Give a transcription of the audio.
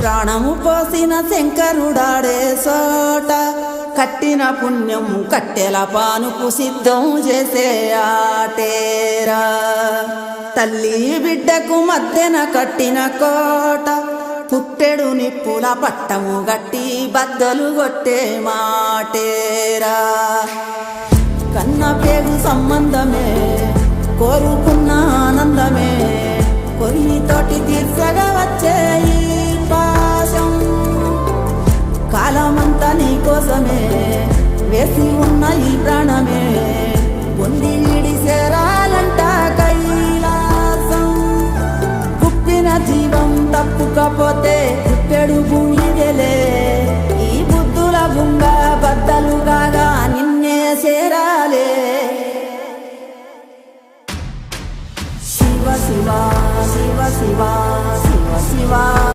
ప్రాణము పోసిన శంకరుడాడే సోట కట్టిన పుణ్యం కట్టెల పానుకు సిద్ధం చేసే ఆటేరా తల్లి బిడ్డకు మధ్యన కట్టిన కోట పుట్టెడు నిప్పుల పట్టము గట్టి బద్దలు కొట్టే మాటేరా కన్న పేగు సంబంధమే కోరుకున్న ఆనందమే కొరితోటి తీర్చగా వచ్చే ఈ పాశం కాలమంతా నీ కోసమే వేసి ఉన్న ఈ ప్రాణమే పొంది వీడి చేరాలంట కైలాసం గుప్పిన జీవం తప్పుకపో